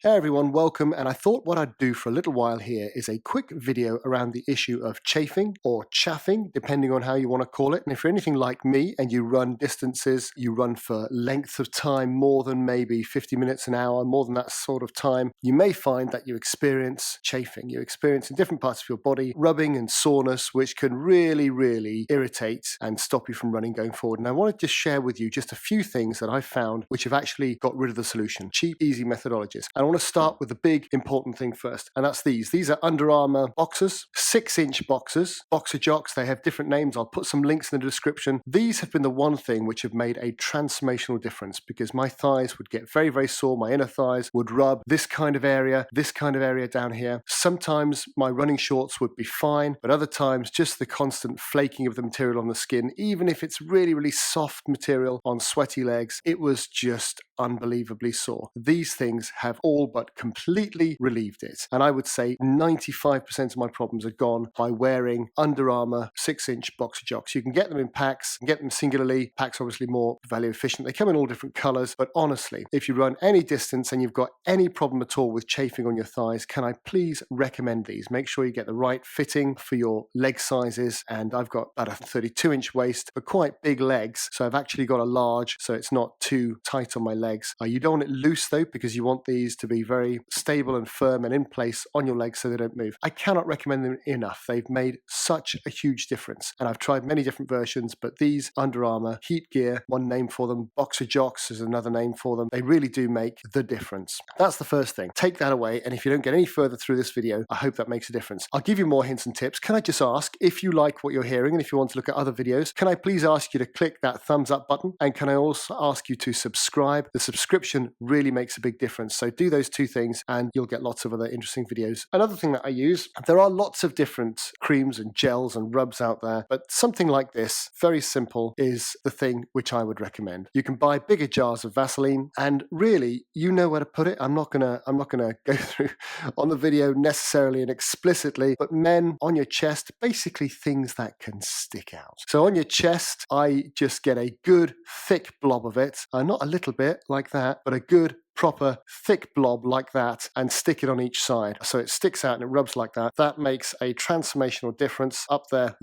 Hey everyone, welcome, and I thought what I'd do for a little while here is a quick video around the issue of chafing or chaffing, depending on how you want to call it. And if you're anything like me and you run distances, you run for lengths of time more than maybe 50 minutes an hour, more than that sort of time, you may find that you experience chafing. You experience in different parts of your body rubbing and soreness, which can really irritate and stop you from running going forward. And I wanted to share with you just a few things that I've found which have actually got rid of the solution. Cheap, easy methodologies. And I want to start with the big important thing first, and that's these. These are Under Armour boxers, 6-inch boxers, boxer jocks. They have different names. I'll put some links in the description. These have been the one thing which have made a transformational difference because my thighs would get very sore. My inner thighs would rub this kind of area down here. Sometimes my running shorts would be fine, but other times just the constant flaking of the material on the skin, even if it's really soft material on sweaty legs, it was just unbelievably sore. These things have all but completely relieved it. And I would say 95% of my problems are gone by wearing Under Armour 6-inch boxer jocks. You can get them in packs, get them singularly. Packs are obviously more value efficient. They come in all different colors, but honestly, if you run any distance and you've got any problem at all with chafing on your thighs, can I please recommend these? Make sure you get the right fitting for your leg sizes. And I've got about a 32-inch waist, but quite big legs. So I've actually got a large, so it's not too tight on my legs. You don't want it loose though, because you want these to be very stable and firm and in place on your legs so they don't move. I cannot recommend them enough. They've made such a huge difference. And I've tried many different versions, but these Under Armour Heat Gear, one name for them, Boxer Jocks is another name for them. They really do make the difference. That's the first thing. Take that away. And if you don't get any further through this video, I hope that makes a difference. I'll give you more hints and tips. Can I just ask, if you like what you're hearing and if you want to look at other videos, can I please ask you to click that thumbs up button? And can I also ask you to subscribe? The subscription really makes a big difference. So do those two things and you'll get lots of other interesting videos. Another thing that I use, there are lots of different creams and gels and rubs out there, but something like this, very simple, is the thing which I would recommend. You can buy bigger jars of Vaseline and really, you know where to put it. I'm not gonna go through on the video necessarily and explicitly, but men, on your chest, basically things that can stick out. So on your chest, I just get a good thick blob of it, not a little bit like that, but a good proper thick blob like that, and stick it on each side so it sticks out and it rubs like that. That makes a transformational difference up there,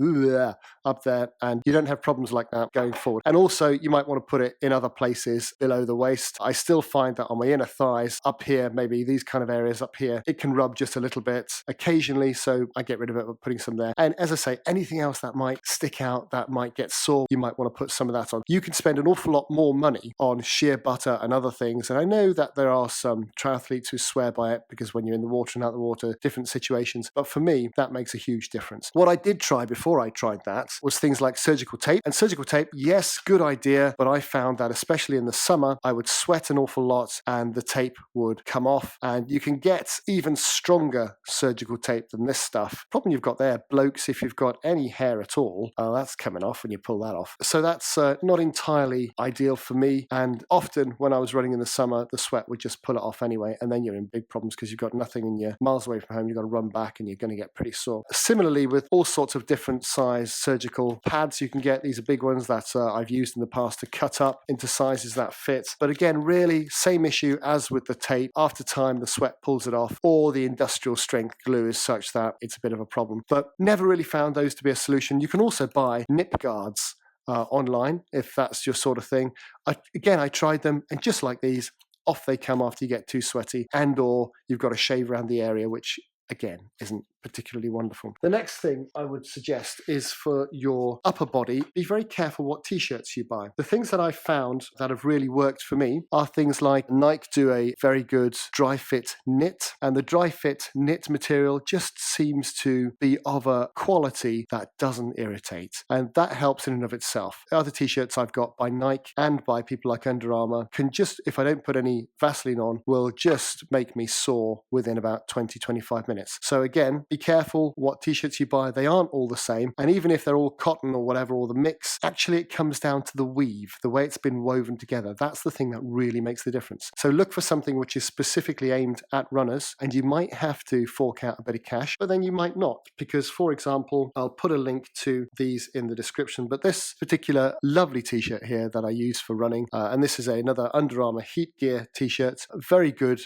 and you don't have problems like that going forward. And also you might want to put it in other places below the waist. I still find that on my inner thighs up here, maybe these kind of areas up here, it can rub just a little bit occasionally, so I get rid of it by putting some there. And as I say, anything else that might stick out, that might get sore, you might want to put some of that on. You can spend an awful lot more money on shea butter and other things, and I know that there are some triathletes who swear by it because when you're in the water and out the water, different situations. But for me, that makes a huge difference. What I did try before I tried that was things like surgical tape. And surgical tape, yes, good idea, but I found that especially in the summer, I would sweat an awful lot and the tape would come off. And you can get even stronger surgical tape than this stuff. Problem you've got there, blokes, if you've got any hair at all, that's coming off when you pull that off. So that's not entirely ideal for me. And often when I was running in the summer, the sweat would just pull it off anyway, and then you're in big problems because you've got nothing and you're miles away from home. You've got to run back and you're going to get pretty sore. Similarly, with all sorts of different size surgical pads you can get, these are big ones that I've used in the past to cut up into sizes that fit. But again, really same issue as with the tape. After time, the sweat pulls it off, or the industrial strength glue is such that it's a bit of a problem. But never really found those to be a solution. You can also buy nip guards online if that's your sort of thing. I tried them, and just like these, off they come after you get too sweaty, and or you've got to shave around the area, which again isn't particularly wonderful. The next thing I would suggest is for your upper body, be very careful what t-shirts you buy. The things that I've found that have really worked for me are things like Nike do a very good Dri-fit knit, and the Dri-fit knit material just seems to be of a quality that doesn't irritate, and that helps in and of itself. The other t-shirts I've got by Nike and by people like Under Armour can just, if I don't put any Vaseline on, will just make me sore within about 20-25 minutes. So again, be careful what t-shirts you buy. They aren't all the same. And even if they're all cotton or whatever, or the mix, actually it comes down to the weave, the way it's been woven together. That's the thing that really makes the difference. So look for something which is specifically aimed at runners, and you might have to fork out a bit of cash, but then you might not, because for example, I'll put a link to these in the description, but this particular lovely t-shirt here that I use for running, and this is another Under Armour Heat Gear t-shirt, very good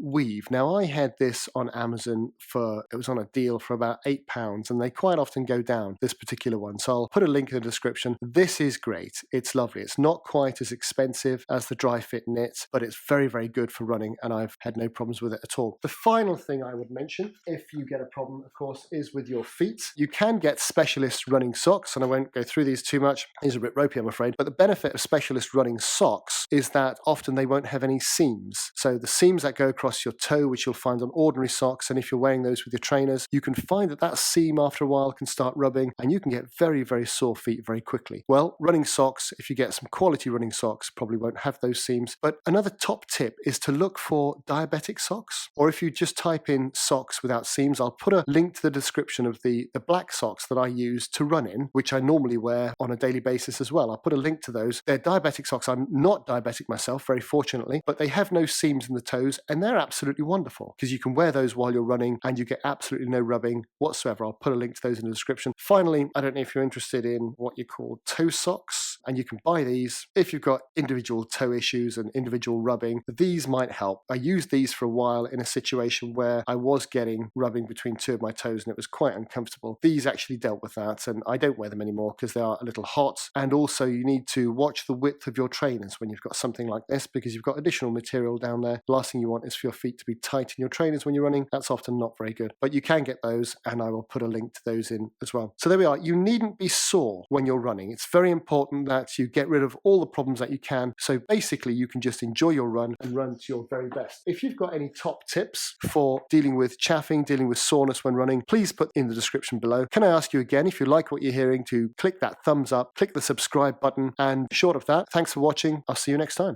weave. Now I had this on Amazon it was on a deal for about £8, and they quite often go down, this particular one, so I'll put a link in the description. This is great, it's lovely, it's not quite as expensive as the Dri-fit knit, but it's very good for running, and I've had no problems with it at all. The final thing I would mention, if you get a problem, of course, is with your feet. You can get specialist running socks, and I won't go through these too much. These are a bit ropey, I'm afraid, but the benefit of specialist running socks is that often they won't have any seams. So the seams that go across your toe, which you'll find on ordinary socks, and if you're wearing those with your trainers, you can find that seam after a while can start rubbing, and you can get very sore feet very quickly. Well, running socks, if you get some quality running socks, probably won't have those seams. But another top tip is to look for diabetic socks, or if you just type in socks without seams, I'll put a link to the description of the black socks that I use to run in, which I normally wear on a daily basis as well. I'll put a link to those. They're diabetic socks. I'm not diabetic myself, very fortunately, but they have no seams in the toes, and they're absolutely wonderful because you can wear those while you're running and you get absolutely no rubbing whatsoever. I'll put a link to those in the description. Finally, I don't know if you're interested in what you call toe socks, and you can buy these if you've got individual toe issues and individual rubbing. These might help. I used these for a while in a situation where I was getting rubbing between two of my toes and it was quite uncomfortable. These actually dealt with that, and I don't wear them anymore because they are a little hot, and also you need to watch the width of your trainers when you've got something like this, because you've got additional material down there. The last thing you want is for your feet to be tight in your trainers when you're running. That's often not very good, but you can get those, and I will put a link to those in as well. So there we are. You needn't be sore when you're running. It's very important that you get rid of all the problems that you can, so basically you can just enjoy your run and run to your very best. If you've got any top tips for dealing with chaffing, dealing with soreness when running, please put in the description below. Can I ask you again, if you like what you're hearing, to click that thumbs up, click the subscribe button, and short of that, thanks for watching. I'll see you next time.